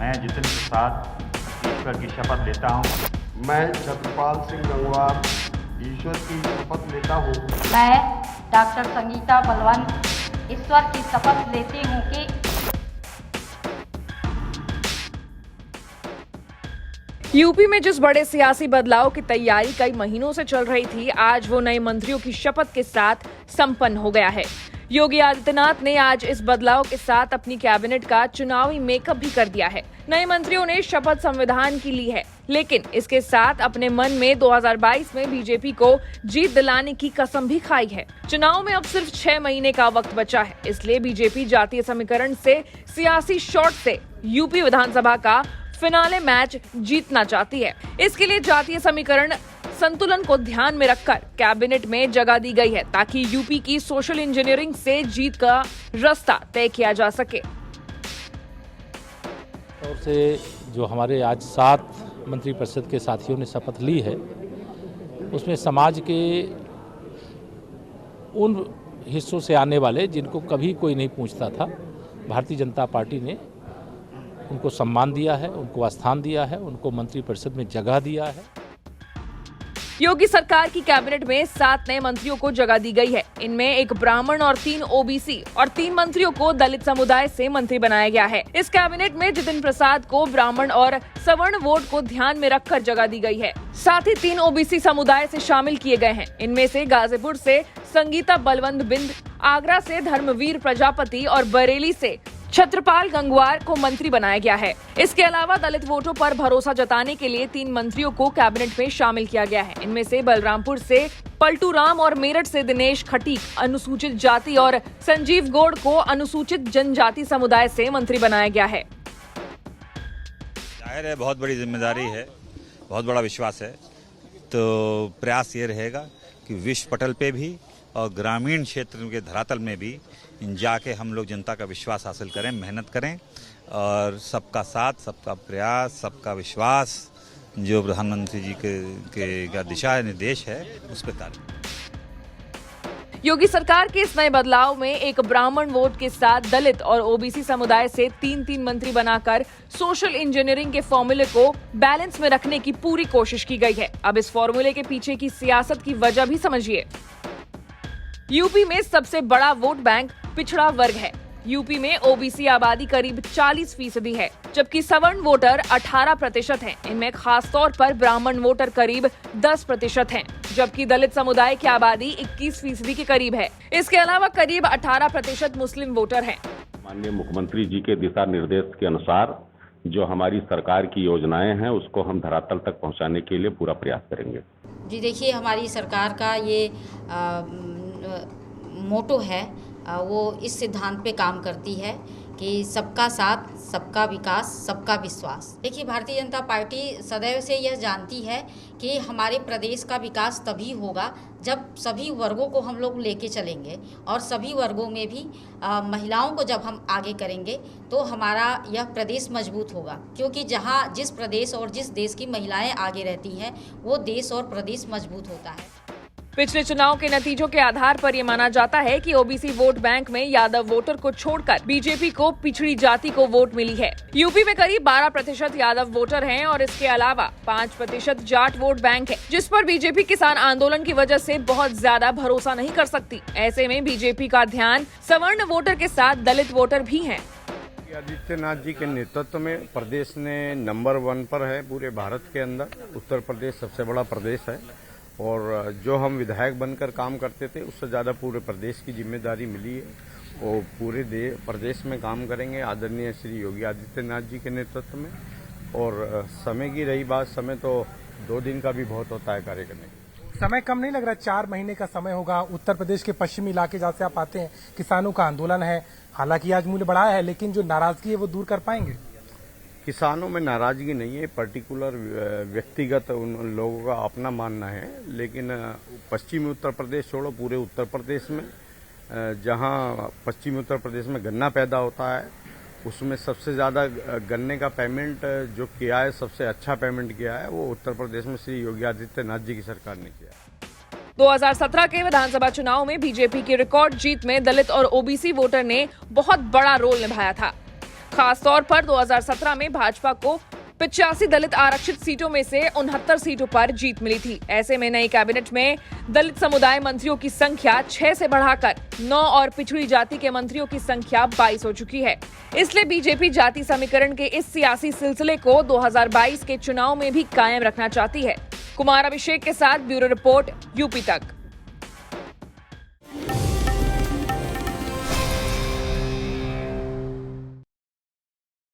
मैं जितिन प्रसाद ईश्वर की शपथ लेता हूँ। मैं छत्रपाल सिंह गंगवार ईश्वर की शपथ लेता हूँ। मैं डॉक्टर संगीता बलवंत ईश्वर की शपथ लेती हूँ कि यूपी में जिस बड़े सियासी बदलाव की तैयारी कई महीनों से चल रही थी, आज वो नए मंत्रियों की शपथ के साथ संपन्न हो गया है। योगी आदित्यनाथ ने आज इस बदलाव के साथ अपनी कैबिनेट का चुनावी मेकअप भी कर दिया है। नए मंत्रियों ने शपथ संविधान की ली है, लेकिन इसके साथ अपने मन में 2022 में बीजेपी को जीत दिलाने की कसम भी खाई है। चुनाव में अब सिर्फ 6 महीने का वक्त बचा है, इसलिए बीजेपी जातीय समीकरण से सियासी शॉट से यूपी विधानसभा का फिनाले मैच जीतना चाहती है। इसके लिए जातीय समीकरण संतुलन को ध्यान में रखकर कैबिनेट में जगह दी गई है, ताकि यूपी की सोशल इंजीनियरिंग से जीत का रास्ता तय किया जा सके। और से जो हमारे आज 7 मंत्रिपरिषद के साथियों ने शपथ ली है, उसमें समाज के उन हिस्सों से आने वाले जिनको कभी कोई नहीं पूछता था, भारतीय जनता पार्टी ने उनको सम्मान दिया है, उनको स्थान दिया है, उनको मंत्रिपरिषद में जगह दिया है। योगी सरकार की कैबिनेट में 7 नए मंत्रियों को जगह दी गई है। इनमें एक ब्राह्मण और 3 ओबीसी और 3 मंत्रियों को दलित समुदाय से मंत्री बनाया गया है। इस कैबिनेट में जितिन प्रसाद को ब्राह्मण और सवर्ण वोट को ध्यान में रखकर जगह दी गई है। साथ ही 3 ओबीसी समुदाय से शामिल किए गए हैं। इनमें से गाजीपुर से संगीता बलवंत बिंद, आगरा से धर्मवीर प्रजापति और बरेली से छत्रपाल गंगवार को मंत्री बनाया गया है। इसके अलावा दलित वोटों पर भरोसा जताने के लिए 3 मंत्रियों को कैबिनेट में शामिल किया गया है। इनमें से बलरामपुर से पलटू राम और मेरठ से दिनेश खटीक अनुसूचित जाति और संजीव गौड़ को अनुसूचित जनजाति समुदाय से मंत्री बनाया गया है। जाहिर है बहुत बड़ी जिम्मेदारी है, बहुत बड़ा विश्वास है। तो प्रयास ये रहेगा कि विश्व पटल पे भी और ग्रामीण क्षेत्र के धरातल में भी जाके हम लोग जनता का विश्वास हासिल करें, मेहनत करें और सबका साथ, सबका प्रयास, सबका विश्वास जो प्रधानमंत्री जी के दिशा निर्देश है उस पर कार्य। योगी सरकार के इस नए बदलाव में एक ब्राह्मण वोट के साथ दलित और ओबीसी समुदाय से 3-3 मंत्री बनाकर सोशल इंजीनियरिंग के फॉर्मूले को बैलेंस में रखने की पूरी कोशिश की गई है। अब इस फॉर्मूले के पीछे की सियासत की वजह भी समझिए। यूपी में सबसे बड़ा वोट बैंक पिछड़ा वर्ग है। यूपी में ओबीसी आबादी करीब 40% है, जबकि सवर्ण वोटर 18% हैं। इनमें खासतौर पर ब्राह्मण वोटर करीब 10% हैं, जबकि दलित समुदाय की आबादी 21% के करीब है। इसके अलावा करीब 18% मुस्लिम वोटर हैं। माननीय मुख्यमंत्री जी के दिशा निर्देश के अनुसार जो हमारी सरकार की योजनाएं हैं उसको हम धरातल तक पहुंचाने के लिए पूरा प्रयास करेंगे। जी देखिए, हमारी सरकार का ये मोटो है, वो इस सिद्धांत पे काम करती है कि सबका साथ, सबका विकास, सबका विश्वास। देखिए, भारतीय जनता पार्टी सदैव से यह जानती है कि हमारे प्रदेश का विकास तभी होगा जब सभी वर्गों को हम लोग लेके चलेंगे और सभी वर्गों में भी महिलाओं को जब हम आगे करेंगे तो हमारा यह प्रदेश मजबूत होगा, क्योंकि जहाँ जिस प्रदेश और जिस देश की महिलाएं आगे रहती हैं वो देश और प्रदेश मजबूत होता है। पिछले चुनाव के नतीजों के आधार पर यह माना जाता है कि ओबीसी वोट बैंक में यादव वोटर को छोड़कर बीजेपी को पिछड़ी जाति को वोट मिली है। यूपी में करीब 12% यादव वोटर हैं और इसके अलावा 5% जाट वोट बैंक है, जिस पर बीजेपी किसान आंदोलन की वजह से बहुत ज्यादा भरोसा नहीं कर सकती। ऐसे में बीजेपी का ध्यान सवर्ण वोटर के साथ दलित वोटर भी हैं। आदित्यनाथ जी के नेतृत्व में प्रदेश ने नंबर 1 पर है पूरे भारत के अंदर। उत्तर प्रदेश सबसे बड़ा प्रदेश है और जो हम विधायक बनकर काम करते थे उससे ज़्यादा पूरे प्रदेश की जिम्मेदारी मिली है और पूरे प्रदेश में काम करेंगे आदरणीय श्री योगी आदित्यनाथ जी के नेतृत्व में। और समय की रही बात, समय तो 2 दिन का भी बहुत होता है कार्य करने का। समय कम नहीं लग रहा, 4 महीने का समय होगा। उत्तर प्रदेश के पश्चिमी इलाके जहाँ से आप आते हैं, किसानों का आंदोलन है, हालांकि आज मूल्य बढ़ाया है, लेकिन जो नाराजगी है वो दूर कर पाएंगे? किसानों में नाराजगी नहीं है, पर्टिकुलर व्यक्तिगत उन लोगों का अपना मानना है, लेकिन पश्चिमी उत्तर प्रदेश छोड़ो पूरे उत्तर प्रदेश में जहां पश्चिमी उत्तर प्रदेश में गन्ना पैदा होता है उसमें सबसे ज्यादा गन्ने का पेमेंट जो किया है, सबसे अच्छा पेमेंट किया है वो उत्तर प्रदेश में श्री योगी आदित्यनाथ जी की सरकार ने किया। 2017 के विधानसभा चुनाव में बीजेपी की रिकॉर्ड जीत में दलित और ओबीसी वोटर ने बहुत बड़ा रोल निभाया था। खास तौर पर 2017 में भाजपा को 85 दलित आरक्षित सीटों में से 69 सीटों पर जीत मिली थी। ऐसे में नई कैबिनेट में दलित समुदाय मंत्रियों की संख्या 6 से बढ़ाकर 9 और पिछड़ी जाति के मंत्रियों की संख्या 22 हो चुकी है। इसलिए बीजेपी जाति समीकरण के इस सियासी सिलसिले को 2022 के चुनाव में भी कायम रखना चाहती है। कुमार अभिषेक के साथ ब्यूरो रिपोर्ट, यूपी तक।